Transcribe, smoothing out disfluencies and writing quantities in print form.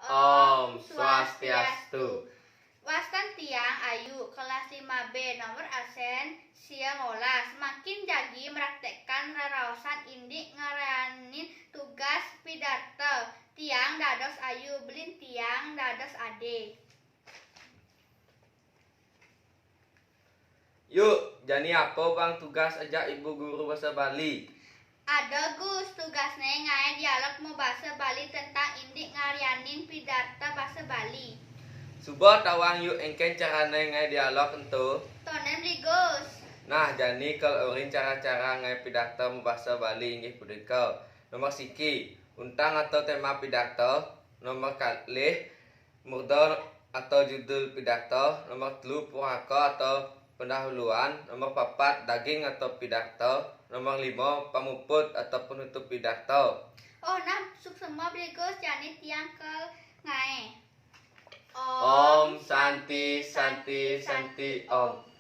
Om Swastiastu. Wastan tiang ayu kelas 5B nomor absen sia ngolas makin jagi meraktekkan raraosan indik ngaranin tugas pidato tiang dados ayu belin tiang dados ade. Yuk, jani apa bang tugas ajak ibu guru bahasa Bali? Ada Gus, tugasnya ngai dialog mau bahasa Bali tentang indik ngarianin pidato bahasa Bali. Subuh tawang yuk engken carane ngai dialog ento. Tonem li Gus. Nah, jani kalau urin cara-cara ngai pidato bahasa Bali inggih punika. Nomor siki, untang atau tema pidato. Nomor kalih, murdo atau judul pidato. Nomor telu, puraka atau pendahuluan. Nomor papat, daging atau pidato. Nomor 5, pamuput atau penutup pidato. Oh, nah, suk semua beli Gus, jani tiang ke ngai. Om Santi Santi Santi Om.